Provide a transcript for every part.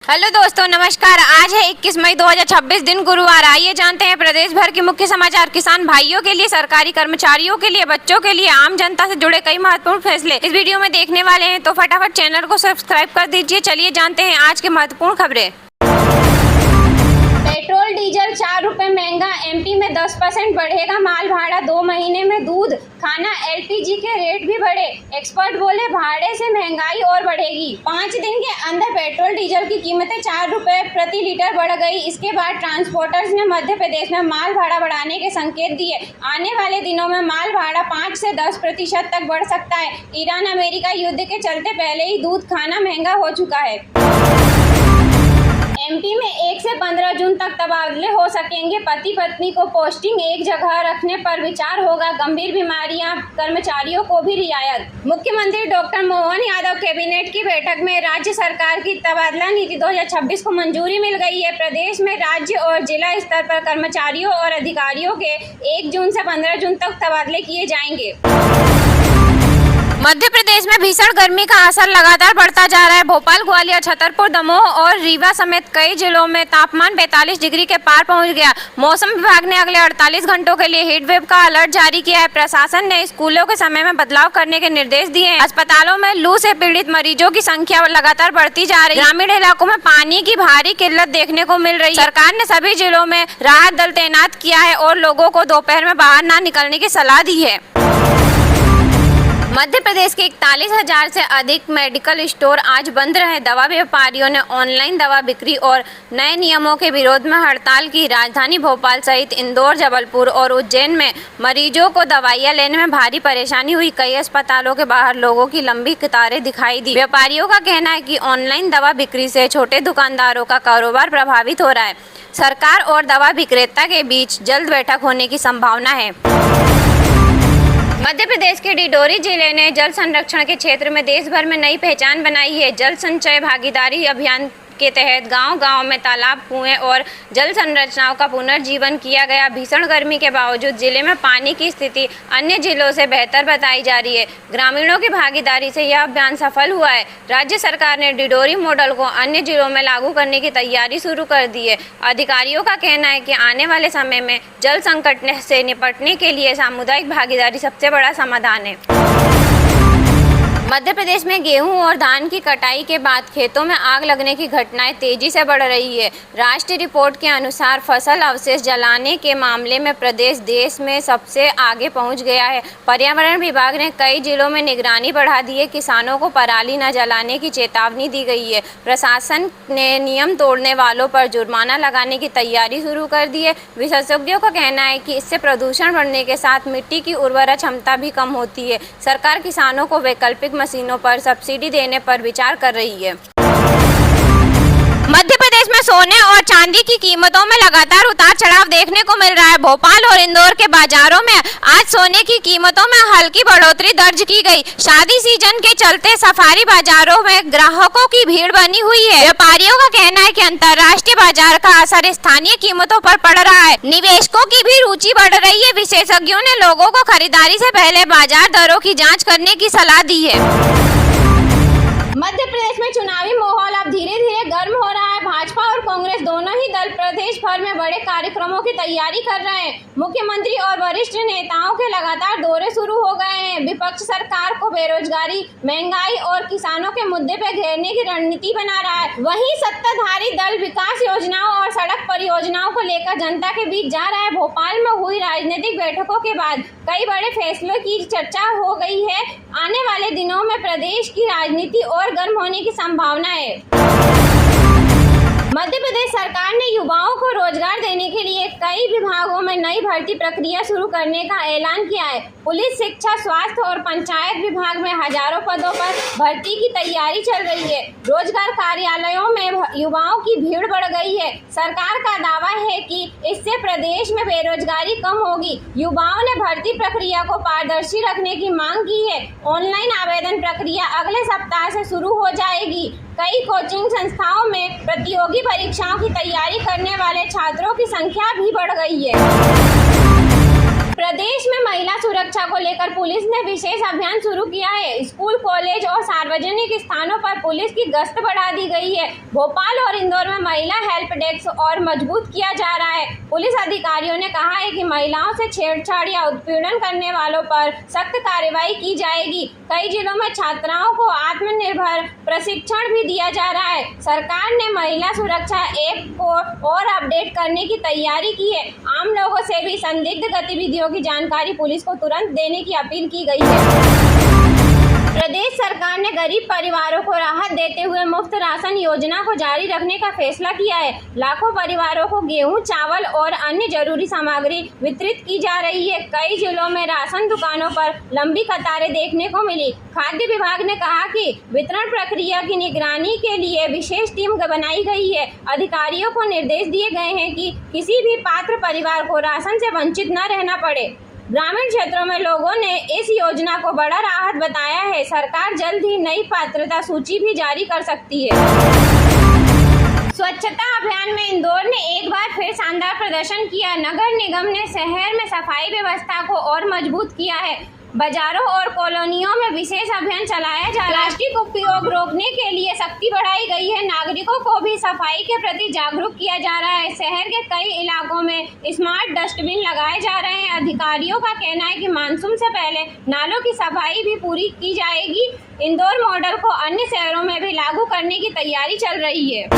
Hello दोस्तों, नमस्कार। आज है 21 मई 2026, दिन गुरुवार। आइए जानते हैं प्रदेश भर के मुख्य समाचार। किसान भाइयों के लिए, सरकारी कर्मचारियों के लिए, बच्चों के लिए, आम जनता से जुड़े कई महत्वपूर्ण फैसले इस वीडियो में देखने वाले हैं, तो फटाफट चैनल को सब्सक्राइब कर दीजिए। चलिए जानते हैं आज के महत्वपूर्ण खबरें। पेट्रोल डीजल 4 रुपए महंगा। एमपी में 10% बढ़ेगा माल भाड़ा। 2 महीने में दूध, खाना, एलपीजी के रेट भी बढ़े। एक्सपर्ट बोले भाड़े से महंगाई और बढ़ेगी। 5 दिन के अंदर पेट्रोल डीजल की कीमतें 4 रुपए प्रति लीटर बढ़ गई। इसके बाद ट्रांसपोर्टर्स ने मध्य प्रदेश में माल भाड़ा बढ़ाने के संकेत दिए। आने वाले दिनों में माल भाड़ा 5 से 10% तक बढ़ सकता है। ईरान अमेरिका युद्ध के चलते पहले ही दूध, खाना महंगा हो चुका है। एमपी में 1 से 15 जून तक तबादले हो सकेंगे। पति पत्नी को पोस्टिंग एक जगह रखने पर विचार होगा। गंभीर बीमारियां कर्मचारियों को भी रियायत। मुख्यमंत्री डॉक्टर मोहन यादव कैबिनेट की बैठक में राज्य सरकार की तबादला नीति 2026 को मंजूरी मिल गई है। प्रदेश में राज्य और जिला स्तर पर कर्मचारियों और अधिकारियों के 1 जून से 15 जून तक तबादले किए जाएंगे। मध्य प्रदेश में भीषण गर्मी का असर लगातार बढ़ता जा रहा है। भोपाल, ग्वालियर, छतरपुर, दमोह और रीवा समेत कई जिलों में तापमान 45 डिग्री के पार पहुंच गया। मौसम विभाग ने अगले 48 घंटों के लिए हीट वेव का अलर्ट जारी किया है। प्रशासन ने स्कूलों के समय में बदलाव करने के निर्देश दिए हैं। अस्पतालों में लू से पीड़ित मरीजों की संख्या लगातार बढ़ती जा रही है। ग्रामीण इलाकों में पानी की भारी किल्लत देखने को मिल रही है। सरकार ने सभी जिलों में राहत दल तैनात किया है और लोगों को दोपहर में बाहर न निकलने की सलाह दी है। मध्य प्रदेश के 41,000 से अधिक मेडिकल स्टोर आज बंद रहे। दवा व्यापारियों ने ऑनलाइन दवा बिक्री और नए नियमों के विरोध में हड़ताल की। राजधानी भोपाल सहित इंदौर, जबलपुर और उज्जैन में मरीजों को दवाइयां लेने में भारी परेशानी हुई। कई अस्पतालों के बाहर लोगों की लंबी कतारें दिखाई दी। व्यापारियों का कहना है कि ऑनलाइन दवा बिक्री से छोटे दुकानदारों का कारोबार प्रभावित हो रहा है। सरकार और दवा विक्रेता के बीच जल्द बैठक होने की संभावना है। मध्य प्रदेश के डिंडोरी जिले ने जल संरक्षण के क्षेत्र में देश भर में नई पहचान बनाई है। जल संचय भागीदारी अभियान के तहत गांव-गांव में तालाब, कुएं और जल संरचनाओं का पुनर्जीवन किया गया। भीषण गर्मी के बावजूद जिले में पानी की स्थिति अन्य जिलों से बेहतर बताई जा रही है। ग्रामीणों की भागीदारी से यह अभियान सफल हुआ है। राज्य सरकार ने डिंडोरी मॉडल को अन्य जिलों में लागू करने की तैयारी शुरू कर दी है। अधिकारियों का कहना है कि आने वाले समय में जल संकट से निपटने के लिए सामुदायिक भागीदारी सबसे बड़ा समाधान है। मध्य प्रदेश में गेहूं और धान की कटाई के बाद खेतों में आग लगने की घटनाएं तेजी से बढ़ रही है। राष्ट्रीय रिपोर्ट के अनुसार फसल अवशेष जलाने के मामले में प्रदेश देश में सबसे आगे पहुंच गया है। पर्यावरण विभाग ने कई जिलों में निगरानी बढ़ा दी है। किसानों को पराली न जलाने की चेतावनी दी गई है। प्रशासन ने नियम तोड़ने वालों पर जुर्माना लगाने की तैयारी शुरू कर दी है। विशेषज्ञों का कहना है कि इससे प्रदूषण बढ़ने के साथ मिट्टी की उर्वरा क्षमता भी कम होती है। सरकार किसानों को वैकल्पिक मशीनों पर सब्सिडी देने पर विचार कर रही है। मध्य प्रदेश में सोने और चांदी की कीमतों में लगातार उतार चढ़ाव देखने को मिल रहा है। भोपाल और इंदौर के बाजारों में आज सोने की कीमतों में हल्की बढ़ोतरी दर्ज की गई। शादी सीजन के चलते सफारी बाजारों में ग्राहकों की भीड़ बनी हुई है। व्यापारियों का कहना है कि अंतर्राष्ट्रीय बाजार का असर स्थानीय कीमतों पर पड़ रहा है। निवेशकों की भी रुचि बढ़ रही है। विशेषज्ञों ने लोगों को खरीदारी से पहले बाजार दरों की जाँच करने की सलाह दी है। मध्य प्रदेश में चुनावी माहौल अब धीरे धीरे गर्म हो रहा है। भाजपा और कांग्रेस दोनों ही दल प्रदेश भर में बड़े कार्यक्रमों की तैयारी कर रहे हैं। मुख्यमंत्री और वरिष्ठ नेताओं के लगातार दौरे शुरू हो गए हैं। विपक्ष सरकार को बेरोजगारी, महंगाई और किसानों के मुद्दे पर घेरने की रणनीति बना रहा है। वहीं सत्ताधारी दल विकास योजनाओं और सड़क परियोजनाओं को लेकर जनता के बीच जा रहा है। भोपाल में हुई राजनीतिक बैठकों के बाद कई बड़े फैसलों की चर्चा हो गई है। आने वाले दिनों में प्रदेश की राजनीति और गर्म होने की संभावना है। मध्य प्रदेश सरकार ने युवाओं को रोजगार देने के लिए कई विभागों में नई भर्ती प्रक्रिया शुरू करने का ऐलान किया है। पुलिस, शिक्षा, स्वास्थ्य और पंचायत विभाग में हजारों पदों पर भर्ती की तैयारी चल रही है। रोजगार कार्यालयों में युवाओं की भीड़ बढ़ गई है। सरकार का दावा है कि इससे प्रदेश में बेरोजगारी कम होगी। युवाओं ने भर्ती प्रक्रिया को पारदर्शी रखने की मांग की है। ऑनलाइन आवेदन प्रक्रिया अगले सप्ताह से शुरू हो जाएगी। कई कोचिंग संस्थाओं में प्रतियोगी परीक्षाओं की तैयारी करने वाले छात्रों की संख्या भी बढ़ गई है। प्रदेश में महिला सुरक्षा को लेकर पुलिस ने विशेष अभियान शुरू किया है। स्कूल, कॉलेज और सार्वजनिक स्थानों पर पुलिस की गश्त बढ़ा दी गई है। भोपाल और इंदौर में महिला हेल्प डेस्क और मजबूत किया जा रहा है। पुलिस अधिकारियों ने कहा है कि महिलाओं से छेड़छाड़ या उत्पीड़न करने वालों पर सख्त कार्रवाई की जाएगी। कई जिलों में छात्राओं को आत्मनिर्भर प्रशिक्षण भी दिया जा रहा है। सरकार ने महिला सुरक्षा ऐप को और अपडेट करने की तैयारी की है। आम लोगों से भी संदिग्ध गतिविधियों की जानकारी पुलिस को तुरंत देने की अपील की गई है। प्रदेश सरकार ने गरीब परिवारों को राहत देते हुए मुफ्त राशन योजना को जारी रखने का फैसला किया है। लाखों परिवारों को गेहूं, चावल और अन्य जरूरी सामग्री वितरित की जा रही है। कई जिलों में राशन दुकानों पर लंबी कतारें देखने को मिली। खाद्य विभाग ने कहा कि वितरण प्रक्रिया की निगरानी के लिए विशेष टीम बनाई गई है। अधिकारियों को निर्देश दिए गए हैं कि किसी भी पात्र परिवार को राशन से वंचित न रहना पड़े। ग्रामीण क्षेत्रों में लोगों ने इस योजना को बड़ा राहत बताया है। सरकार जल्द ही नई पात्रता सूची भी जारी कर सकती है। स्वच्छता अभियान में इंदौर ने एक बार फिर शानदार प्रदर्शन किया। नगर निगम ने शहर में सफाई व्यवस्था को और मजबूत किया है। बाजारों और कॉलोनियों में विशेष अभियान चलाया जा रहा है। प्लास्टिक उपयोग रोकने के लिए सख्ती बढ़ाई गई है। नागरिकों को भी सफाई के प्रति जागरूक किया जा रहा है। शहर के कई इलाकों में स्मार्ट डस्टबिन लगाए जा रहे हैं। अधिकारियों का कहना है कि मानसून से पहले नालों की सफाई भी पूरी की जाएगी। इंदौर मॉडल को अन्य शहरों में भी लागू करने की तैयारी चल रही है।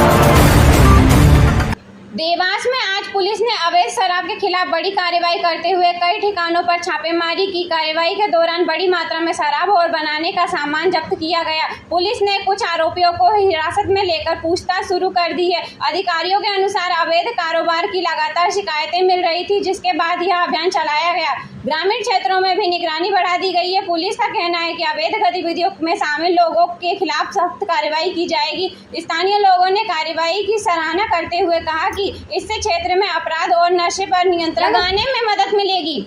देवास में आज पुलिस ने अवैध शराब के खिलाफ बड़ी कार्रवाई करते हुए कई ठिकानों पर छापेमारी की। कार्रवाई के दौरान बड़ी मात्रा में शराब और बनाने का सामान जब्त किया गया। पुलिस ने कुछ आरोपियों को हिरासत में लेकर पूछताछ शुरू कर दी है। अधिकारियों के अनुसार अवैध कारोबार की लगातार शिकायतें मिल रही थी, जिसके बाद यह अभियान चलाया गया। ग्रामीण क्षेत्रों में भी निगरानी बढ़ा दी गई है। पुलिस का कहना है कि अवैध गतिविधियों में शामिल लोगों के खिलाफ सख्त कार्रवाई की जाएगी। स्थानीय लोगों ने कार्रवाई की सराहना करते हुए कहा कि इससे क्षेत्र में अपराध और नशे पर नियंत्रण लगाने में मदद मिलेगी।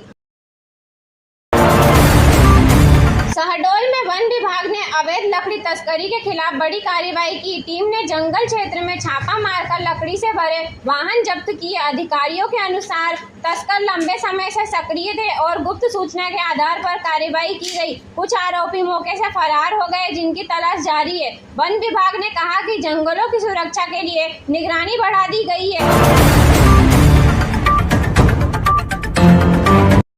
शहडोल में वन विभाग ने अवैध लकड़ी तस्करी के खिलाफ बड़ी कार्रवाई की। टीम ने जंगल क्षेत्र में छापा मारकर लकड़ी से भरे वाहन जब्त किए। अधिकारियों के अनुसार तस्कर लंबे समय से सक्रिय थे और गुप्त सूचना के आधार पर कार्रवाई की गई। कुछ आरोपी मौके से फरार हो गए, जिनकी तलाश जारी है। वन विभाग ने कहा कि जंगलों की सुरक्षा के लिए निगरानी बढ़ा दी गई है।